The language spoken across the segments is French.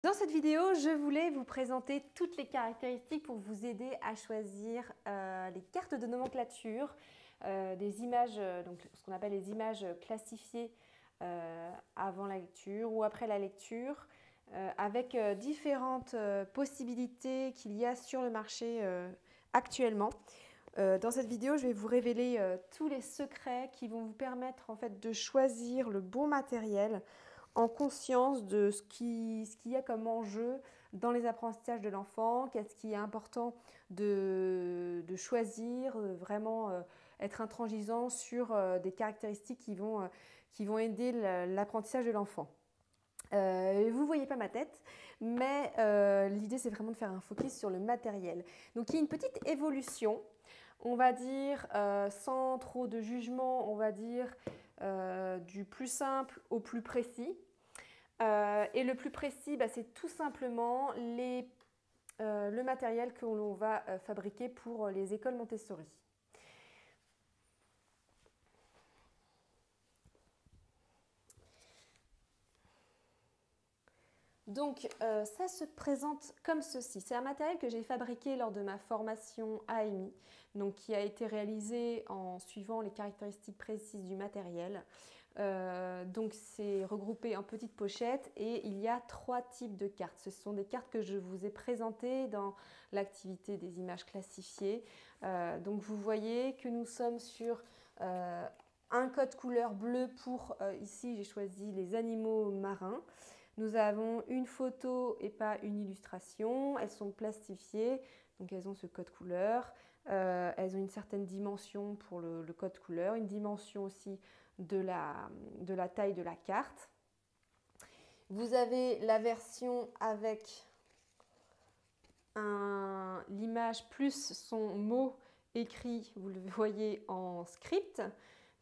Dans cette vidéo, je voulais vous présenter toutes les caractéristiques pour vous aider à choisir les cartes de nomenclature, des images, donc ce qu'on appelle les images classifiées avant la lecture ou après la lecture, avec différentes possibilités qu'il y a sur le marché actuellement. Dans cette vidéo, je vais vous révéler tous les secrets qui vont vous permettre en fait de choisir le bon matériel en conscience de ce qu'il y a comme enjeu dans les apprentissages de l'enfant, qu'est-ce qui est important de choisir, vraiment être intransigeant sur des caractéristiques qui vont aider l'apprentissage de l'enfant. Vous ne voyez pas ma tête, mais l'idée c'est vraiment de faire un focus sur le matériel. Donc il y a une petite évolution, on va dire, sans trop de jugement, on va dire du plus simple au plus précis. Et le plus précis, c'est tout simplement le matériel que l'on va fabriquer pour les écoles Montessori. Donc ça se présente comme ceci. C'est un matériel que j'ai fabriqué lors de ma formation AMI, donc qui a été réalisé en suivant les caractéristiques précises du matériel. Donc c'est regroupé en petites pochettes et il y a 3 types de cartes. Ce sont des cartes que je vous ai présentées dans l'activité des images classifiées. Donc vous voyez que nous sommes sur un code couleur bleu pour, ici j'ai choisi les animaux marins. Nous avons une photo et pas une illustration. Elles sont plastifiées, donc elles ont ce code couleur. Elles ont une certaine dimension pour le code couleur, une dimension aussi de la taille de la carte. Vous avez la version avec l'image plus son mot écrit, vous le voyez en script,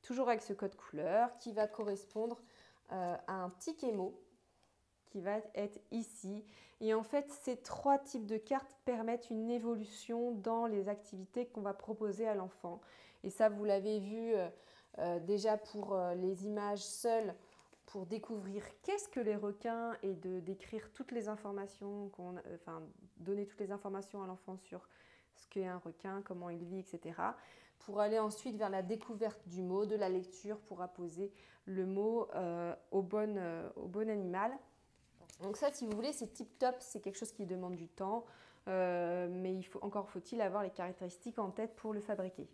toujours avec ce code couleur qui va correspondre à un ticket mot qui va être ici. Et en fait, ces 3 types de cartes permettent une évolution dans les activités qu'on va proposer à l'enfant. Et ça, vous l'avez vu déjà pour les images seules, pour découvrir qu'est-ce que les requins et de décrire toutes les informations, donner toutes les informations à l'enfant sur ce qu'est un requin, comment il vit, etc. Pour aller ensuite vers la découverte du mot, de la lecture, pour apposer le mot au bon animal. Donc ça, si vous voulez, c'est tip top, c'est quelque chose qui demande du temps, mais encore faut-il avoir les caractéristiques en tête pour le fabriquer.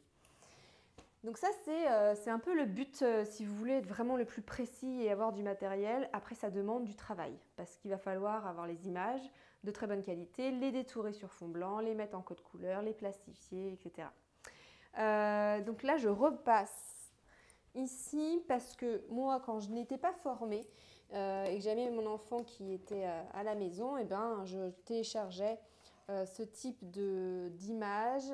Donc ça, c'est un peu le but, si vous voulez être vraiment le plus précis et avoir du matériel. Après, ça demande du travail, parce qu'il va falloir avoir les images de très bonne qualité, les détourer sur fond blanc, les mettre en code couleur, les plastifier, etc. Donc là, je repasse ici parce que moi, quand je n'étais pas formée et que j'avais mon enfant qui était à la maison, et ben, je téléchargeais ce type d'images,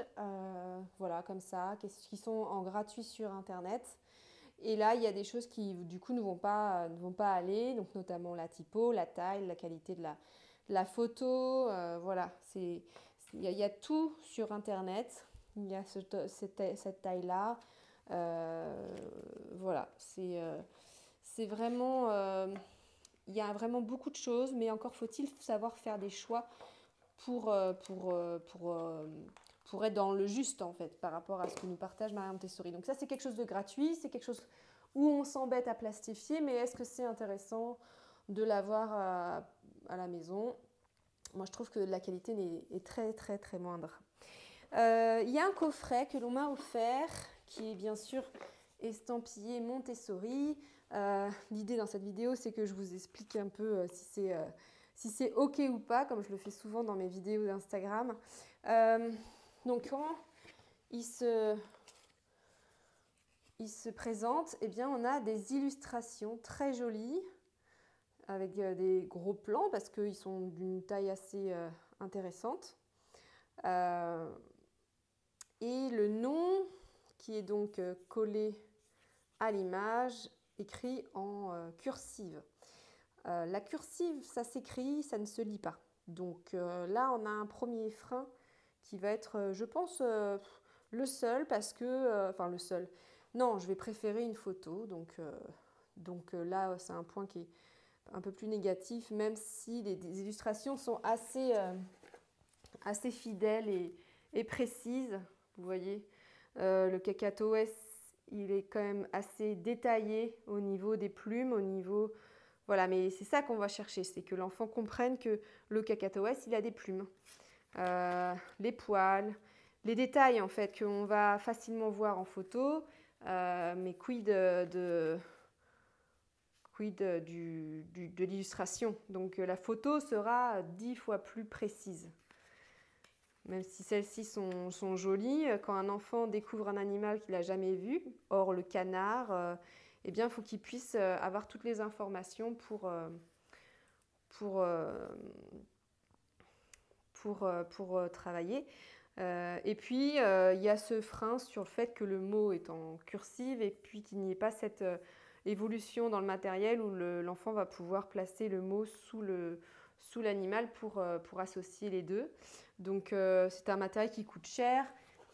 voilà, comme ça, qui sont en gratuit sur Internet. Et là, il y a des choses qui, du coup, ne vont pas aller, donc notamment la typo, la taille, la qualité de la photo, voilà. Il y a tout sur Internet. Il y a cette taille-là. Voilà, c'est vraiment... il y a vraiment beaucoup de choses, mais encore faut-il savoir faire des choix pour être dans le juste, en fait, par rapport à ce que nous partage Maria Montessori. Donc ça, c'est quelque chose de gratuit, c'est quelque chose où on s'embête à plastifier, mais est-ce que c'est intéressant de l'avoir à la maison? Moi, je trouve que la qualité est très, très, très moindre. Il y a un coffret que l'on m'a offert, qui est bien sûr estampillé Montessori. L'idée dans cette vidéo, c'est que je vous explique un peu si c'est OK ou pas, comme je le fais souvent dans mes vidéos d'Instagram. Donc, comment il se présente? Eh bien, on a des illustrations très jolies, avec des gros plans, parce qu'ils sont d'une taille assez intéressante. Et le nom qui est donc collé à l'image, écrit en cursive. La cursive, ça s'écrit, ça ne se lit pas. Donc là, on a un premier frein qui va être, je pense, le seul, parce que... Enfin, le seul. Non, je vais préférer une photo. Donc là, c'est un point qui est un peu plus négatif, même si les illustrations sont assez, assez fidèles et précises. Vous voyez, le cacatoès, il est quand même assez détaillé au niveau des plumes, au niveau... Voilà, mais c'est ça qu'on va chercher, c'est que l'enfant comprenne que le cacatoès, il a des plumes. Les poils, les détails en fait qu'on va facilement voir en photo, mais quid de l'illustration. Donc la photo sera 10 fois plus précise. Même si celles-ci sont jolies, quand un enfant découvre un animal qu'il n'a jamais vu, hors le canard, eh bien, il faut qu'il puisse avoir toutes les informations pour travailler. Et puis, il y a ce frein sur le fait que le mot est en cursive et puis qu'il n'y ait pas cette évolution dans le matériel où l'enfant va pouvoir placer le mot sous l'animal pour associer les deux. Donc, c'est un matériel qui coûte cher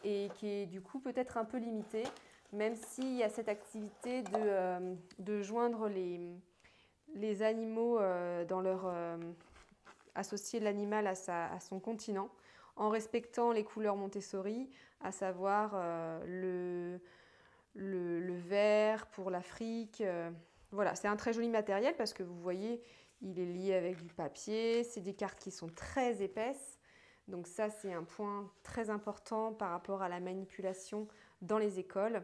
et qui est du coup peut-être un peu limité, même s'il y a cette activité de joindre les animaux dans leur... associer l'animal à son continent, en respectant les couleurs Montessori, à savoir le vert pour l'Afrique. Voilà, c'est un très joli matériel parce que vous voyez, il est lié avec du papier. C'est des cartes qui sont très épaisses. Donc ça, c'est un point très important par rapport à la manipulation dans les écoles.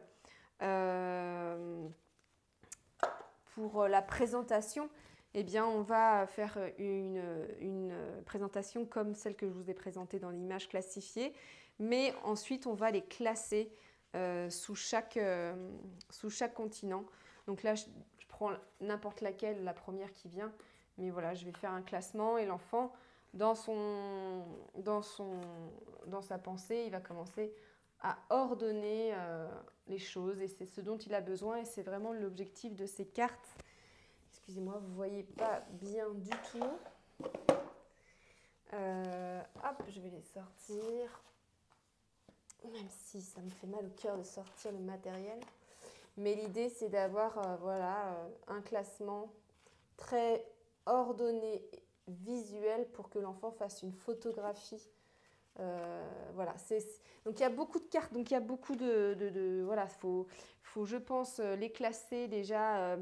Pour la présentation, eh bien, on va faire une présentation comme celle que je vous ai présentée dans l'image classifiée, mais ensuite on va les classer sous chaque continent. Donc là, je prends n'importe laquelle, la première qui vient, mais voilà, je vais faire un classement et l'enfant, dans sa pensée, il va commencer à ordonner les choses et c'est ce dont il a besoin et c'est vraiment l'objectif de ces cartes. Excusez-moi, vous ne voyez pas bien du tout. Hop, je vais les sortir. Même si ça me fait mal au cœur de sortir le matériel. Mais l'idée, c'est d'avoir voilà, un classement très ordonné, visuel, pour que l'enfant fasse une photographie. Voilà, donc il y a beaucoup de cartes, donc il y a beaucoup voilà, faut, je pense, les classer déjà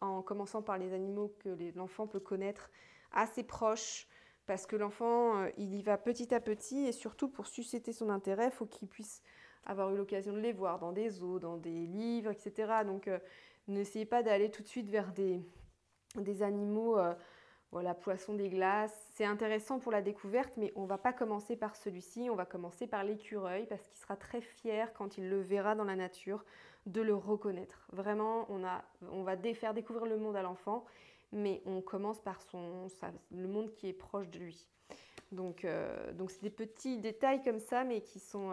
en commençant par les animaux que l'enfant peut connaître assez proches, parce que l'enfant, il y va petit à petit, et surtout pour susciter son intérêt, il faut qu'il puisse avoir eu l'occasion de les voir dans des zoos, dans des livres, etc. Donc n'essayez pas d'aller tout de suite vers des animaux... voilà, poisson des glaces, c'est intéressant pour la découverte, mais on ne va pas commencer par celui-ci, on va commencer par l'écureuil parce qu'il sera très fier quand il le verra dans la nature de le reconnaître. Vraiment, on va faire découvrir le monde à l'enfant, mais on commence par le monde qui est proche de lui. Donc c'est des petits détails comme ça, mais qui sont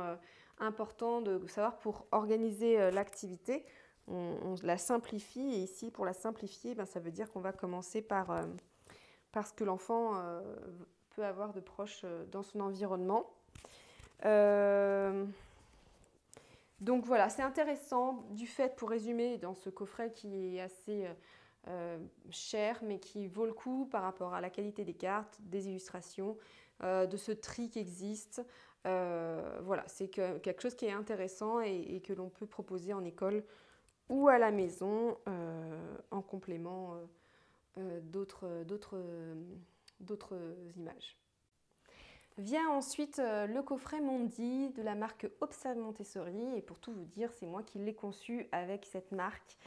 importants de savoir pour organiser l'activité. On la simplifie, et ici, pour la simplifier, ben, ça veut dire qu'on va commencer par ce que l'enfant peut avoir de proche dans son environnement. Donc voilà, c'est intéressant du fait, pour résumer, dans ce coffret qui est assez cher, mais qui vaut le coup par rapport à la qualité des cartes, des illustrations, de ce tri qui existe. Voilà, c'est quelque chose qui est intéressant et que l'on peut proposer en école ou à la maison en complément d'autres images. Vient ensuite le coffret Mondi de la marque Observe Montessori, et pour tout vous dire, c'est moi qui l'ai conçu avec cette marque.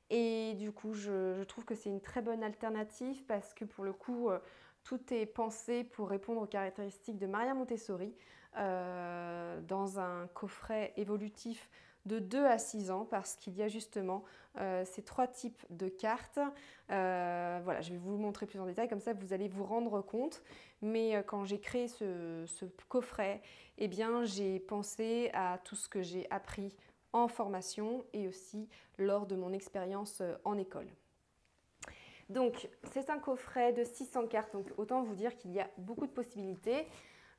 Et du coup, je trouve que c'est une très bonne alternative parce que pour le coup, tout est pensé pour répondre aux caractéristiques de Maria Montessori dans un coffret évolutif de 2 à 6 ans parce qu'il y a justement ces 3 types de cartes. Voilà, je vais vous le montrer plus en détail, comme ça vous allez vous rendre compte. Mais quand j'ai créé ce coffret, eh bien, j'ai pensé à tout ce que j'ai appris en formation et aussi lors de mon expérience en école. Donc, c'est un coffret de 600 cartes, donc autant vous dire qu'il y a beaucoup de possibilités.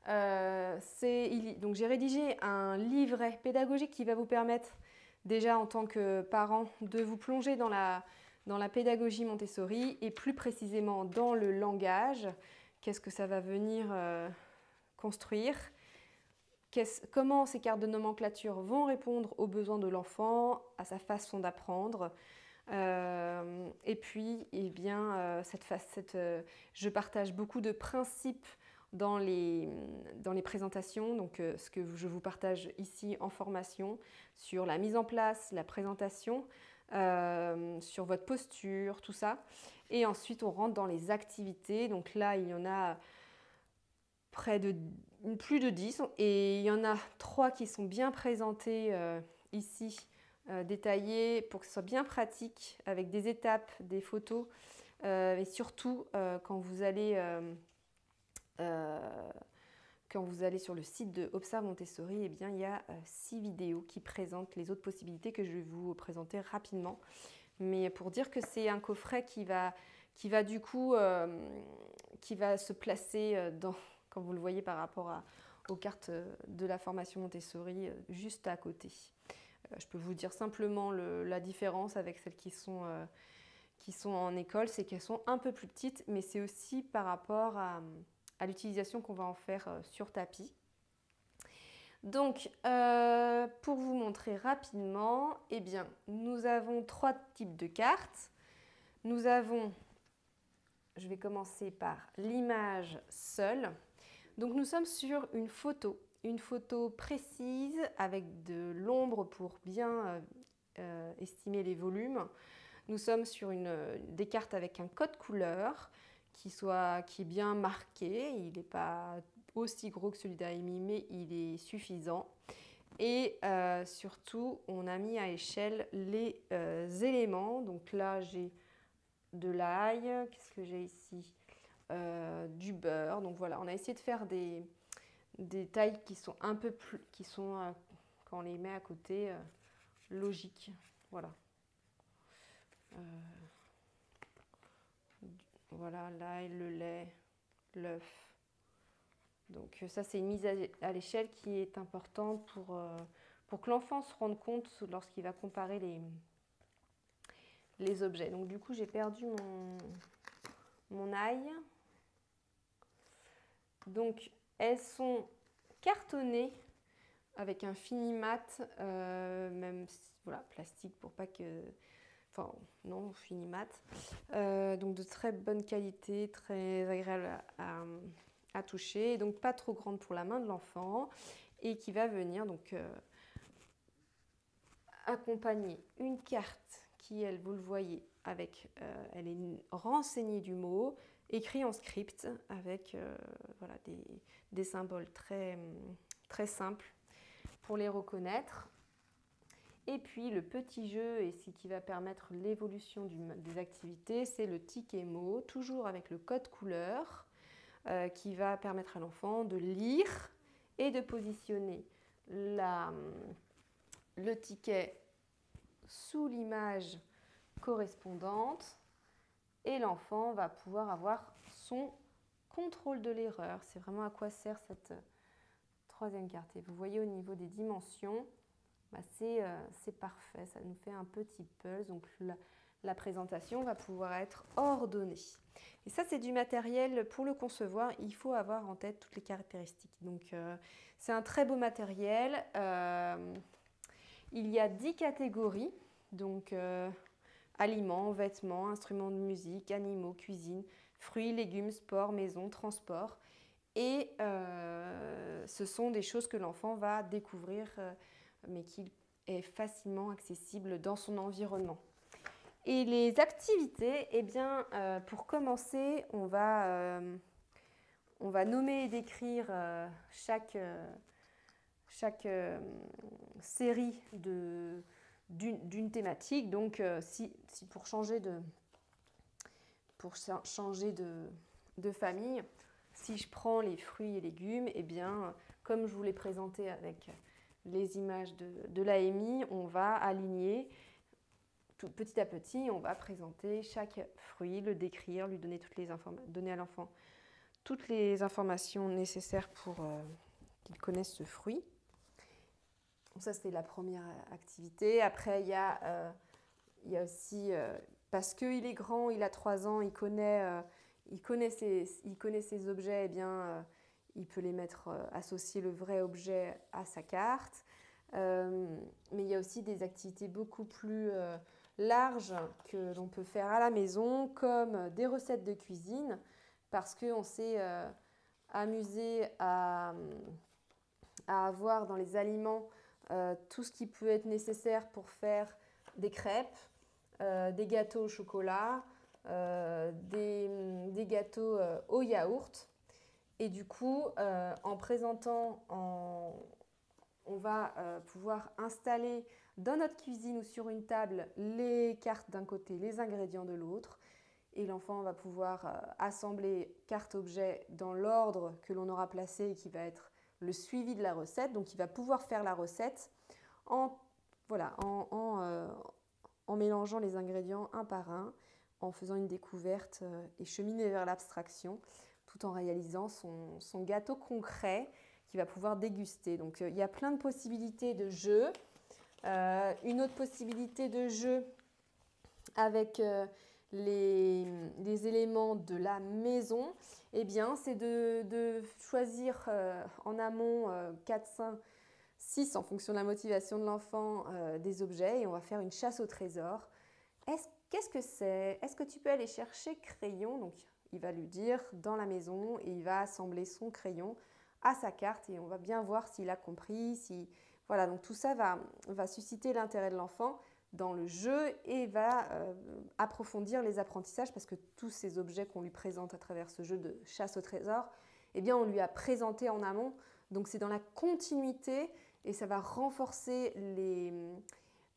Donc j'ai rédigé un livret pédagogique qui va vous permettre déjà en tant que parent de vous plonger dans dans la pédagogie Montessori et plus précisément dans le langage. Qu'est-ce que ça va venir construire? Comment ces cartes de nomenclature vont répondre aux besoins de l'enfant, à sa façon d'apprendre. Et puis, eh bien, je partage beaucoup de principes dans les présentations, donc ce que je vous partage ici en formation, sur la mise en place, la présentation, sur votre posture, tout ça. Et ensuite, on rentre dans les activités. Donc là, il y en a plus de 10 et il y en a 3 qui sont bien présentés ici, détaillés pour que ce soit bien pratique avec des étapes, des photos et surtout quand vous allez sur le site de Observe Montessori, eh bien, il y a 6 vidéos qui présentent les autres possibilités que je vais vous présenter rapidement. Mais pour dire que c'est un coffret qui va du coup qui va se placer quand vous le voyez par rapport aux cartes de la formation Montessori juste à côté. Je peux vous dire simplement la différence avec celles qui sont en école, c'est qu'elles sont un peu plus petites, mais c'est aussi par rapport à l'utilisation qu'on va en faire sur tapis. Donc, pour vous montrer rapidement, eh bien, nous avons 3 types de cartes. Nous avons, je vais commencer par l'image seule. Donc, nous sommes sur une photo précise avec de l'ombre pour bien estimer les volumes. Nous sommes sur des cartes avec un code couleur qui est bien marqué. Il n'est pas aussi gros que celui d'Amy, mais il est suffisant. Et surtout, on a mis à échelle les éléments. Donc là, j'ai de l'ail. Qu'est-ce que j'ai ici? Du beurre. Donc voilà, on a essayé de faire des tailles qui sont un peu plus, quand on les met à côté, logiques. Voilà. Voilà, l'ail, le lait, l'œuf. Donc ça, c'est une mise à l'échelle qui est importante pour que l'enfant se rende compte lorsqu'il va comparer les objets. Donc du coup, j'ai perdu mon ail. Donc elles sont cartonnées avec un fini mat, même voilà, plastique pour pas que... Enfin, non, fini mat. Donc de très bonne qualité, très agréable à toucher, et donc pas trop grande pour la main de l'enfant, et qui va venir donc accompagner une carte qui, elle, vous le voyez, elle est renseignée du mot, écrit en script avec voilà, des symboles très, très simples pour les reconnaître. Et puis le petit jeu, et ce qui va permettre l'évolution des activités, c'est le ticket mot, toujours avec le code couleur, qui va permettre à l'enfant de lire et de positionner le ticket sous l'image correspondante, et l'enfant va pouvoir avoir son contrôle de l'erreur. C'est vraiment à quoi sert cette 3e carte. Et vous voyez au niveau des dimensions, bah c'est parfait, ça nous fait un petit puzzle, donc la présentation va pouvoir être ordonnée. Et ça, c'est du matériel, pour le concevoir, il faut avoir en tête toutes les caractéristiques. Donc c'est un très beau matériel, il y a 10 catégories, donc aliments, vêtements, instruments de musique, animaux, cuisine, fruits, légumes, sport, maison, transport. Et ce sont des choses que l'enfant va découvrir mais qui est facilement accessible dans son environnement. Et les activités, eh bien, pour commencer, on va nommer et décrire chaque série d'une thématique. Donc, pour changer de famille, si je prends les fruits et légumes, eh bien, comme je vous l'ai présenté avec les images de l'AMI, on va aligner petit à petit, on va présenter chaque fruit, le décrire, lui donner donner à l'enfant toutes les informations nécessaires pour qu'il connaisse ce fruit. Donc ça, c'était la première activité. Après, il y a aussi parce qu'il est grand, il a 3 ans, il connaît ses objets, eh bien, il peut les mettre, associer le vrai objet à sa carte. Mais il y a aussi des activités beaucoup plus larges que l'on peut faire à la maison, comme des recettes de cuisine, parce qu'on s'est amusé à avoir dans les aliments tout ce qui peut être nécessaire pour faire des crêpes, des gâteaux au chocolat, des gâteaux au yaourt. Et du coup, en présentant, on va pouvoir installer dans notre cuisine ou sur une table les cartes d'un côté, les ingrédients de l'autre. Et l'enfant va pouvoir assembler carte-objet dans l'ordre que l'on aura placé et qui va être le suivi de la recette. Donc, il va pouvoir faire la recette en mélangeant les ingrédients un par un, en faisant une découverte et cheminer vers l'abstraction, tout en réalisant son gâteau concret qu'il va pouvoir déguster. Donc, il y a plein de possibilités de jeu. Une autre possibilité de jeu avec les éléments de la maison, eh bien, c'est de choisir en amont 4, 5, 6 en fonction de la motivation de l'enfant des objets et on va faire une chasse au trésor. Qu'est-ce que c'est? Est-ce que tu peux aller chercher crayon? Donc, il va lui dire dans la maison et il va assembler son crayon à sa carte et on va bien voir s'il a compris. Voilà, donc tout ça va susciter l'intérêt de l'enfant dans le jeu et va approfondir les apprentissages parce que tous ces objets qu'on lui présente à travers ce jeu de chasse au trésor, eh bien on lui a présenté en amont. Donc c'est dans la continuité et ça va renforcer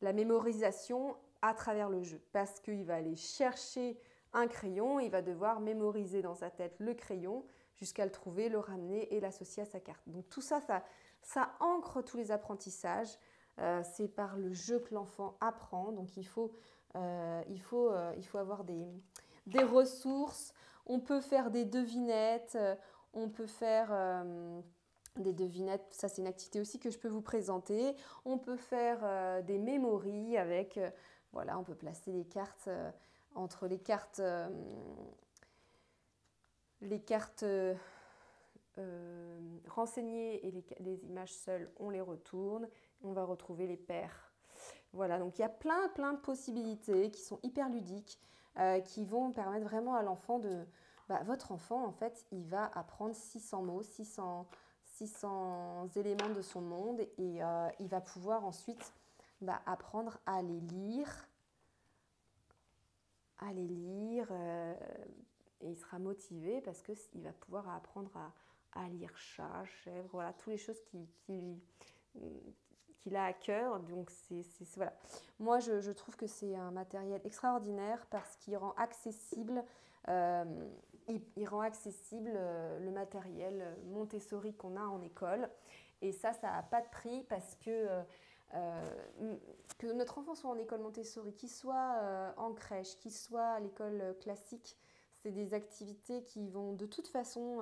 la mémorisation à travers le jeu parce qu'il va aller chercher un crayon, il va devoir mémoriser dans sa tête le crayon jusqu'à le trouver, le ramener et l'associer à sa carte. Donc tout ça, ça ancre tous les apprentissages. C'est par le jeu que l'enfant apprend. Donc il faut avoir des ressources. On peut faire des devinettes. On peut faire des devinettes. Ça, c'est une activité aussi que je peux vous présenter. On peut faire des mémories avec... voilà, on peut placer les cartes entre les cartes renseignées et les images seules, on les retourne. On va retrouver les paires. Voilà, donc il y a plein de possibilités qui sont hyper ludiques, qui vont permettre vraiment à l'enfant de... votre enfant, en fait, il va apprendre 600 mots, 600 éléments de son monde et il va pouvoir ensuite apprendre à les lire, et il sera motivé parce qu'il va pouvoir apprendre à lire chat, chèvre, voilà, toutes les choses qu'il a à cœur. Donc voilà. Moi, je trouve que c'est un matériel extraordinaire parce qu'il rend accessible, le matériel Montessori qu'on a en école. Et ça n'a pas de prix parce que notre enfant soit en école Montessori, qu'il soit en crèche, qu'il soit à l'école classique, c'est des activités qui vont de toute façon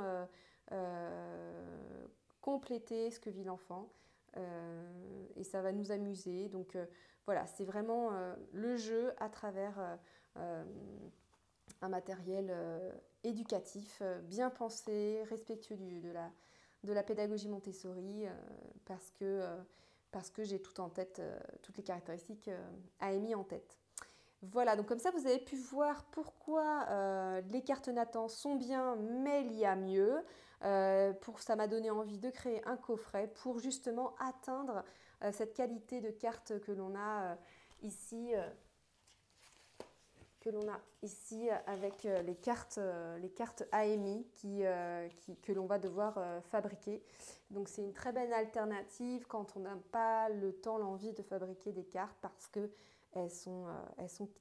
compléter ce que vit l'enfant. Et ça va nous amuser. Donc voilà, c'est vraiment le jeu à travers un matériel éducatif, bien pensé, respectueux de la pédagogie Montessori, parce que j'ai tout en tête, toutes les caractéristiques AMI en tête. Voilà, donc comme ça vous avez pu voir pourquoi les cartes Nathan sont bien, mais il y a mieux. Ça m'a donné envie de créer un coffret pour justement atteindre cette qualité de carte que l'on a ici. Avec les cartes AMI que l'on va devoir fabriquer. Donc c'est une très belle alternative quand on n'a pas le temps, l'envie de fabriquer des cartes parce qu'elles sont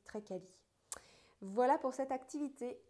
très quali. Voilà pour cette activité.